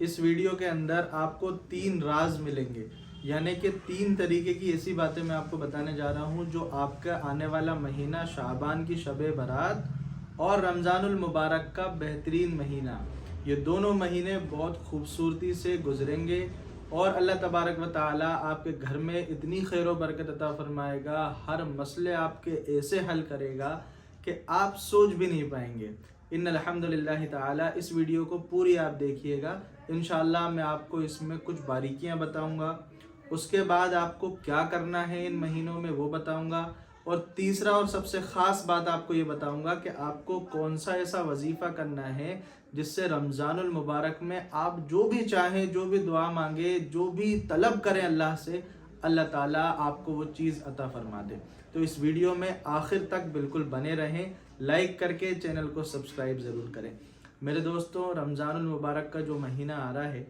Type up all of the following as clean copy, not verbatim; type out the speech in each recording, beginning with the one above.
اس video کے اندر آپ کو 3 راز ملیں گے، یعنی کہ 3 طریقے کی ایسی باتیں میں آپ کو بتانے جا رہا ہوں جو آپ کا آنے والا مہینہ شعبان کی شب برات اور رمضان المبارک کا بہترین مہینہ، یہ دونوں مہینے بہت خوبصورتی سے گزریں گے اور اللہ تبارک و تعالی آپ کے گھر میں اتنی خیر و برکت عطا فرمائے گا، ہر مسئلے آپ کے ایسے حل کرے گا کہ آپ سوچ بھی نہیں پائیں گے۔ ان الحمدللہ تعالی اس ویڈیو کو پوری آپ دیکھیے گا، انشاءاللہ میں آپ کو اس میں کچھ باریکیاں بتاؤں گا، اس کے بعد آپ کو کیا کرنا ہے ان مہینوں میں وہ بتاؤں گا، اور تیسرا اور سب سے خاص بات آپ کو یہ بتاؤں گا کہ آپ کو کون سا ایسا وظیفہ کرنا ہے جس سے رمضان المبارک میں آپ جو بھی چاہیں، جو بھی دعا مانگے، جو بھی طلب کریں اللہ سے، اللہ تعالیٰ آپ کو وہ چیز عطا فرما دے۔ تو اس ویڈیو میں آخر تک بالکل بنے رہیں، لائک کر کے چینل کو سبسکرائب ضرور کریں۔ میرے دوستوں، رمضان المبارک کا جو مہینہ آ رہا ہے،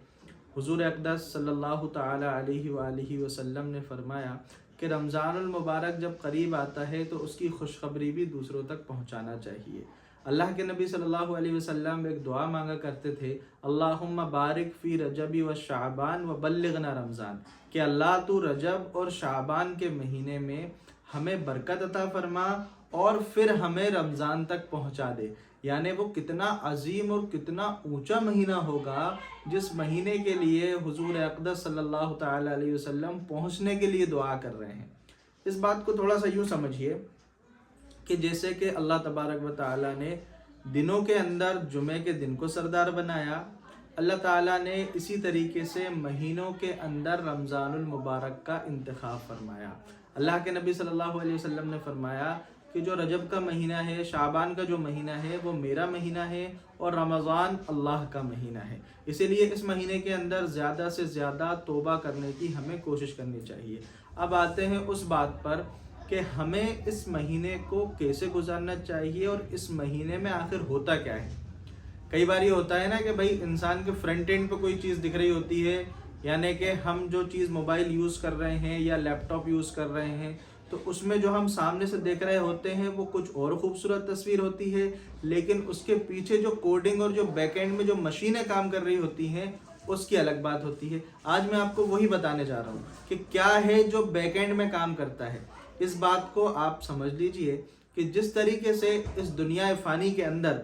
حضور اقدس صلی اللہ تعالی علیہ وآلہ وسلم نے فرمایا کہ رمضان المبارک جب قریب آتا ہے تو اس کی خوشخبری بھی دوسروں تک پہنچانا چاہیے۔ اللہ کے نبی صلی اللہ علیہ وسلم ایک دعا مانگا کرتے تھے، اللہم بارک فی رجب و شعبان و بلغنا رمضان، کہ اللہ تو رجب اور شعبان کے مہینے میں ہمیں برکت عطا فرما اور پھر ہمیں رمضان تک پہنچا دے۔ یعنی وہ کتنا عظیم اور کتنا اونچا مہینہ ہوگا جس مہینے کے لیے حضور اقدس صلی اللہ تعالی علیہ وسلم پہنچنے کے لیے دعا کر رہے ہیں۔ اس بات کو تھوڑا سا یوں سمجھیے کہ جیسے کہ اللہ تبارک و تعالی نے دنوں کے اندر جمعے کے دن کو سردار بنایا، اللہ تعالیٰ نے اسی طریقے سے مہینوں کے اندر رمضان المبارک کا انتخاب فرمایا۔ اللہ کے نبی صلی اللہ علیہ وسلم نے فرمایا کہ جو رجب کا مہینہ ہے، شعبان کا جو مہینہ ہے وہ میرا مہینہ ہے اور رمضان اللہ کا مہینہ ہے، اسی لیے اس مہینے کے اندر زیادہ سے زیادہ توبہ کرنے کی ہمیں کوشش کرنی چاہیے۔ اب آتے ہیں اس بات پر کہ ہمیں اس مہینے کو کیسے گزارنا چاہیے اور اس مہینے میں آخر ہوتا کیا ہے۔ کئی بار یہ ہوتا ہے نا کہ بھائی انسان کے فرنٹ اینڈ پہ کوئی چیز دکھ رہی ہوتی ہے، یعنی کہ ہم جو چیز موبائل یوز کر رہے ہیں یا لیپ ٹاپ یوز کر رہے ہیں تو اس میں جو ہم سامنے سے دیکھ رہے ہوتے ہیں وہ کچھ اور خوبصورت تصویر ہوتی ہے، لیکن اس کے پیچھے جو کوڈنگ اور جو بیک اینڈ میں جو مشینیں کام کر رہی ہوتی ہیں اس کی الگ بات ہوتی ہے۔ آج میں آپ کو وہی بتانے جا رہا ہوں کہ کیا ہے جو بیک اینڈ میں کام کرتا ہے۔ اس بات کو آپ سمجھ لیجئے کہ جس طریقے سے اس دنیا فانی کے اندر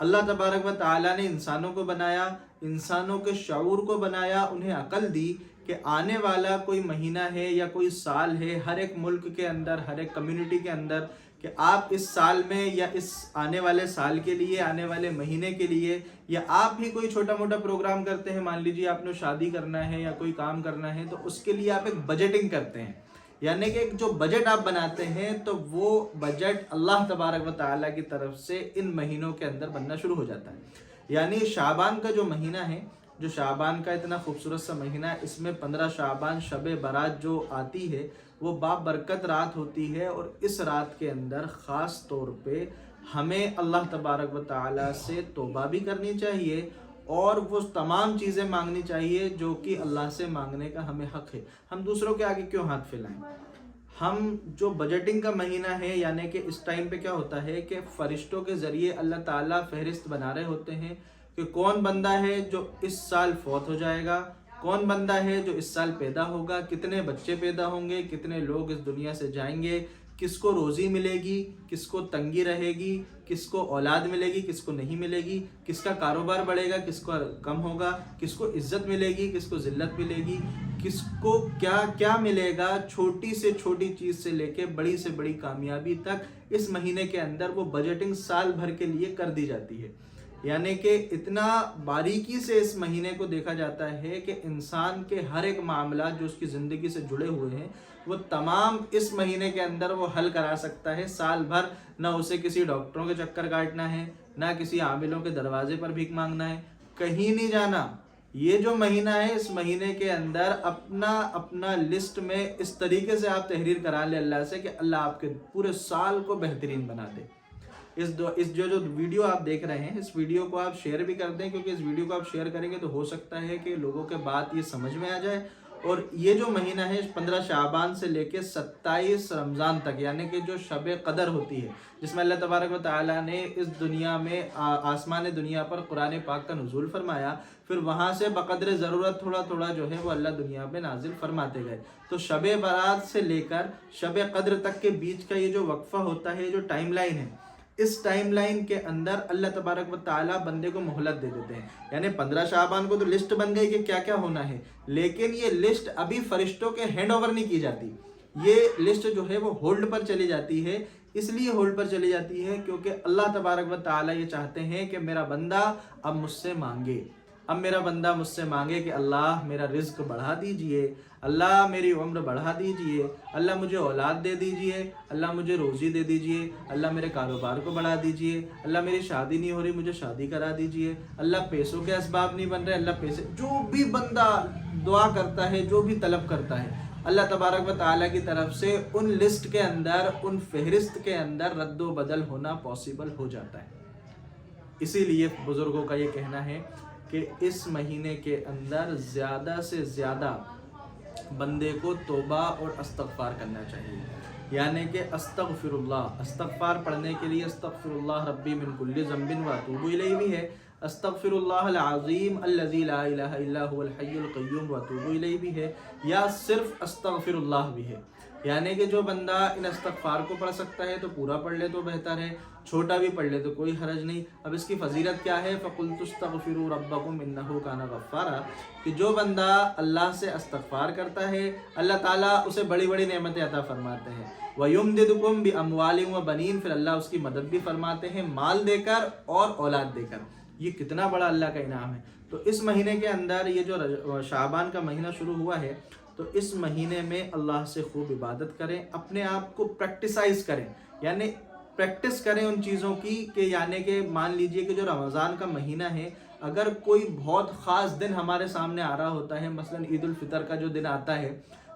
اللہ تبارک و تعالیٰ نے انسانوں کو بنایا، انسانوں کے شعور کو بنایا، انہیں عقل دی کہ آنے والا کوئی مہینہ ہے یا کوئی سال ہے ہر ایک ملک کے اندر، ہر ایک کمیونٹی کے اندر، کہ آپ اس سال میں یا اس آنے والے سال کے لیے، آنے والے مہینے کے لیے، یا آپ ہی کوئی چھوٹا موٹا پروگرام کرتے ہیں، مان لیجیے آپ نے شادی کرنا ہے یا کوئی کام کرنا ہے تو اس کے لیے آپ ایک بجٹنگ کرتے ہیں، یعنی کہ ایک جو بجٹ آپ بناتے ہیں تو وہ بجٹ اللہ تبارک و تعالیٰ کی طرف سے ان مہینوں کے اندر بننا شروع ہو جاتا ہے۔ یعنی شعبان کا جو مہینہ ہے، جو شعبان کا اتنا خوبصورت سا مہینہ ہے، اس میں 15 شعبان شب برات جو آتی ہے وہ بابرکت رات ہوتی ہے، اور اس رات کے اندر خاص طور پہ ہمیں اللہ تبارک و تعالیٰ سے توبہ بھی کرنی چاہیے اور وہ تمام چیزیں مانگنی چاہیے جو کہ اللہ سے مانگنے کا ہمیں حق ہے۔ ہم دوسروں کے آگے کیوں ہاتھ پھیلائیں؟ ہم جو بجٹنگ کا مہینہ ہے، یعنی کہ اس ٹائم پہ کیا ہوتا ہے کہ فرشتوں کے ذریعے اللہ تعالیٰ فہرست بنا رہے ہوتے ہیں کہ کون بندہ ہے جو اس سال فوت ہو جائے گا، کون بندہ ہے جو اس سال پیدا ہوگا، کتنے بچے پیدا ہوں گے، کتنے لوگ اس دنیا سے جائیں گے، کس کو روزی ملے گی، کس کو تنگی رہے گی، کس کو اولاد ملے گی، کس کو نہیں ملے گی، کس کا کاروبار بڑھے گا، کس کو کم ہوگا، کس کو عزت ملے گی، کس کو ذلت ملے گی، کس کو کیا کیا ملے گا، چھوٹی سے چھوٹی چیز سے لے کے بڑی سے بڑی کامیابی تک اس مہینے کے اندر وہ بجٹنگ سال بھر کے لیے کر دی جاتی ہے۔ یعنی کہ اتنا باریکی سے اس مہینے کو دیکھا جاتا ہے کہ انسان کے ہر ایک معاملات جو اس کی زندگی سے جڑے ہوئے ہیں وہ تمام اس مہینے کے اندر وہ حل کرا سکتا ہے۔ سال بھر نہ اسے کسی ڈاکٹروں کے چکر کاٹنا ہے، نہ کسی عاملوں کے دروازے پر بھیک مانگنا ہے، کہیں نہیں جانا۔ یہ جو مہینہ ہے اس مہینے کے اندر اپنا لسٹ میں اس طریقے سے آپ تحریر کرا لیں اللہ سے کہ اللہ آپ کے پورے سال کو بہترین بنا دے۔ اس جو ویڈیو آپ دیکھ رہے ہیں، اس ویڈیو کو آپ شیئر بھی کر دیں، کیونکہ اس ویڈیو کو آپ شیئر کریں گے تو ہو سکتا ہے کہ لوگوں کے بات یہ سمجھ میں آ جائے اور یہ جو مہینہ ہے 15 شعبان سے لے کے 27 رمضان تک، یعنی کہ جو شب قدر ہوتی ہے، جس میں اللہ تبارک و تعالیٰ نے اس دنیا میں آسمان دنیا پر قرآن پاک کا نزول فرمایا، پھر وہاں سے بقدر ضرورت تھوڑا تھوڑا جو ہے وہ اللہ دنیا پہ نازل فرماتے گئے۔ تو شب برات سے لے کر شب قدر تک کے بیچ کا یہ جو وقفہ ہوتا ہے، جو ٹائم لائن ہے، اس ٹائم لائن کے اندر اللہ تبارک و تعالیٰ بندے کو مہلت دے دیتے ہیں۔ یعنی 15 شعبان کو تو لسٹ بن گئی کہ کیا کیا ہونا ہے، لیکن یہ لسٹ ابھی فرشتوں کے ہینڈ اوور نہیں کی جاتی، یہ لسٹ جو ہے وہ ہولڈ پر چلی جاتی ہے۔ اس لیے ہولڈ پر چلی جاتی ہے کیونکہ اللہ تبارک و تعالیٰ یہ چاہتے ہیں کہ میرا بندہ اب مجھ سے مانگے، اب میرا بندہ مجھ سے مانگے کہ اللہ میرا رزق بڑھا دیجئے، اللہ میری عمر بڑھا دیجئے، اللہ مجھے اولاد دے دیجئے، اللہ مجھے روزی دے دیجئے، اللہ میرے کاروبار کو بڑھا دیجئے، اللہ میری شادی نہیں ہو رہی مجھے شادی کرا دیجئے، اللہ پیسوں کے اسباب نہیں بن رہے، اللہ پیسے، جو بھی بندہ دعا کرتا ہے، جو بھی طلب کرتا ہے، اللہ تبارک و تعالیٰ کی طرف سے ان لسٹ کے اندر، ان فہرست کے اندر رد و بدل ہونا پاسبل ہو جاتا ہے۔ اسی لیے بزرگوں کا یہ کہنا ہے کہ اس مہینے کے اندر زیادہ سے زیادہ بندے کو توبہ اور استغفار کرنا چاہیے، یعنی کہ استغفر اللہ، استغفار پڑھنے کے لیے استغفر اللہ ربی من کل ذنب واتوب الیہ بھی ہے، استغفر اللہ العظیم الذی لا الہ الا هو الحی القیوم واتوب الیہ بھی ہے، یا صرف استغفر اللہ بھی ہے۔ یعنی کہ جو بندہ ان استغفار کو پڑھ سکتا ہے تو پورا پڑھ لے تو بہتر ہے، چھوٹا بھی پڑھ لے تو کوئی حرج نہیں۔ اب اس کی فضیلت کیا ہے؟ فَقُلْتُ اسْتَغْفِرُوا رَبَّكُمْ إِنَّهُ كَانَ غَفَّارًا، کہ جو بندہ اللہ سے استغفار کرتا ہے اللہ تعالیٰ اسے بڑی بڑی نعمتیں عطا فرماتے ہیں۔ وَيُمْدِدْكُمْ بِأَمْوَالٍ وَبَنِينَ، پھر اللہ اس کی مدد بھی فرماتے ہیں مال دے کر اور اولاد دے کر۔ یہ کتنا بڑا اللہ کا انعام ہے۔ تو اس مہینے کے اندر یہ جو شعبان کا مہینہ شروع ہوا ہے، تو اس مہینے میں اللہ سے خوب عبادت کریں، اپنے آپ کو پریکٹیسائز کریں، یعنی پریکٹس کریں ان چیزوں کی، کہ یعنی کہ مان لیجئے کہ جو رمضان کا مہینہ ہے، اگر کوئی بہت خاص دن ہمارے سامنے آ رہا ہوتا ہے، مثلا عید الفطر کا جو دن آتا ہے،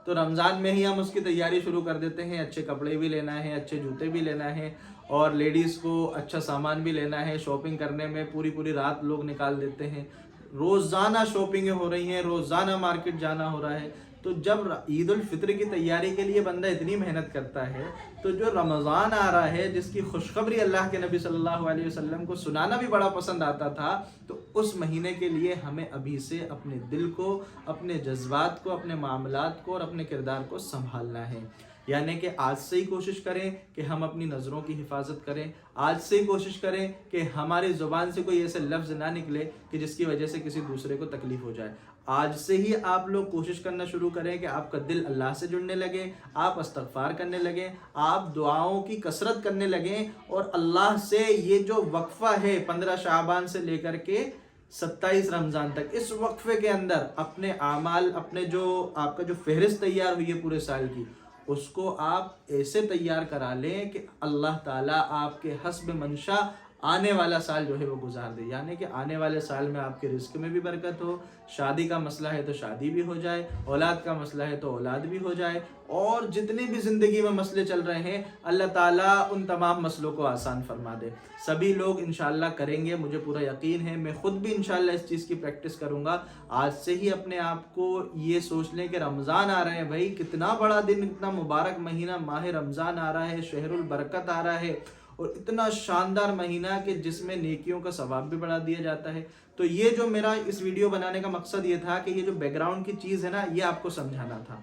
تو رمضان میں ہی ہم اس کی تیاری شروع کر دیتے ہیں، اچھے کپڑے بھی لینا ہے، اچھے جوتے بھی لینا ہے، اور لیڈیز کو اچھا سامان بھی لینا ہے، شاپنگ کرنے میں پوری پوری رات لوگ نکال دیتے ہیں، روزانہ شاپنگیں ہو رہی ہیں، روزانہ مارکیٹ جانا ہو رہا ہے۔ تو جب عید الفطر کی تیاری کے لیے بندہ اتنی محنت کرتا ہے، تو جو رمضان آ رہا ہے جس کی خوشخبری اللہ کے نبی صلی اللہ علیہ وسلم کو سنانا بھی بڑا پسند آتا تھا، تو اس مہینے کے لیے ہمیں ابھی سے اپنے دل کو، اپنے جذبات کو، اپنے معاملات کو اور اپنے کردار کو سنبھالنا ہے۔ یعنی کہ آج سے ہی کوشش کریں کہ ہم اپنی نظروں کی حفاظت کریں، آج سے ہی کوشش کریں کہ ہماری زبان سے کوئی ایسے لفظ نہ نکلے کہ جس کی وجہ سے کسی دوسرے کو تکلیف ہو جائے۔ آج سے ہی آپ لوگ کوشش کرنا شروع کریں کہ آپ کا دل اللہ سے جڑنے لگے، آپ استغفار کرنے لگیں، آپ دعاؤں کی کثرت کرنے لگیں، اور اللہ سے یہ جو وقفہ ہے 15 شعبان سے لے کر کے 27 رمضان تک، اس وقفے کے اندر اپنے اعمال، اپنے جو آپ کا جو فہرست تیار ہوئی ہے پورے سال کی، اس کو آپ ایسے تیار کرا لیں کہ اللہ تعالیٰ آپ کے حسب منشا آنے والا سال جو ہے وہ گزار دے، یعنی کہ آنے والے سال میں آپ کے رزق میں بھی برکت ہو، شادی کا مسئلہ ہے تو شادی بھی ہو جائے، اولاد کا مسئلہ ہے تو اولاد بھی ہو جائے، اور جتنے بھی زندگی میں مسئلے چل رہے ہیں اللہ تعالیٰ ان تمام مسئلوں کو آسان فرما دے۔ سبھی لوگ انشاءاللہ کریں گے، مجھے پورا یقین ہے، میں خود بھی انشاءاللہ اس چیز کی پریکٹس کروں گا۔ آج سے ہی اپنے آپ کو یہ سوچ لیں کہ رمضان آ رہے ہیں، بھائی کتنا بڑا دن، اتنا مبارک مہینہ ماہ رمضان آ رہا ہے، شہر البرکت آ رہا ہے، اور اتنا شاندار مہینہ کہ جس میں نیکیوں کا ثواب بھی بڑھا دیا جاتا ہے۔ تو یہ جو میرا اس ویڈیو بنانے کا مقصد یہ تھا کہ یہ جو بیک گراؤنڈ کی چیز ہے نا، یہ آپ کو سمجھانا تھا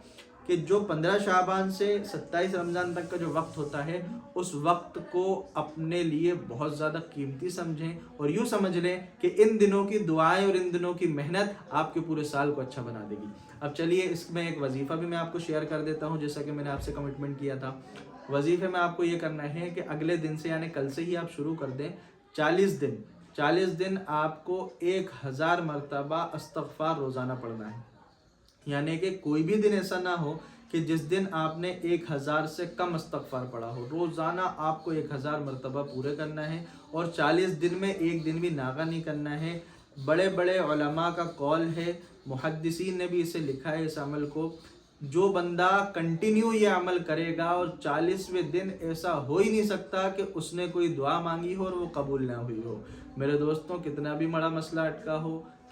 کہ جو 15 شعبان سے 27 رمضان تک کا جو وقت ہوتا ہے، اس وقت کو اپنے لیے بہت زیادہ قیمتی سمجھیں، اور یوں سمجھ لیں کہ ان دنوں کی دعائیں اور ان دنوں کی محنت آپ کے پورے سال کو اچھا بنا دے گی۔ اب چلیے اس میں ایک وظیفہ بھی میں آپ کو شیئر کر دیتا ہوں، جیسا کہ میں نے آپ سے کمٹمنٹ کیا تھا۔ وظیفے میں آپ کو یہ کرنا ہے کہ اگلے دن سے، یعنی کل سے ہی آپ شروع کر دیں، 40 دن آپ کو 1000 مرتبہ استغفار روزانہ پڑھنا ہے۔ یعنی کہ کوئی بھی دن ایسا نہ ہو کہ جس دن آپ نے 1000 سے کم استغفار پڑھا ہو، روزانہ آپ کو 1000 مرتبہ پورے کرنا ہے، اور 40 دن میں ایک دن بھی ناغہ نہیں کرنا ہے۔ بڑے بڑے علماء کا قول ہے، محدثین نے بھی اسے لکھا ہے اس عمل کو، جو بندہ کنٹینیو یہ عمل کرے گا اور 40ویں دن ایسا ہو ہی نہیں سکتا کہ اس نے کوئی دعا مانگی ہو اور وہ قبول نہ ہوئی ہو۔ میرے دوستوں، کتنا بھی بڑا مسئلہ اٹکا ہو،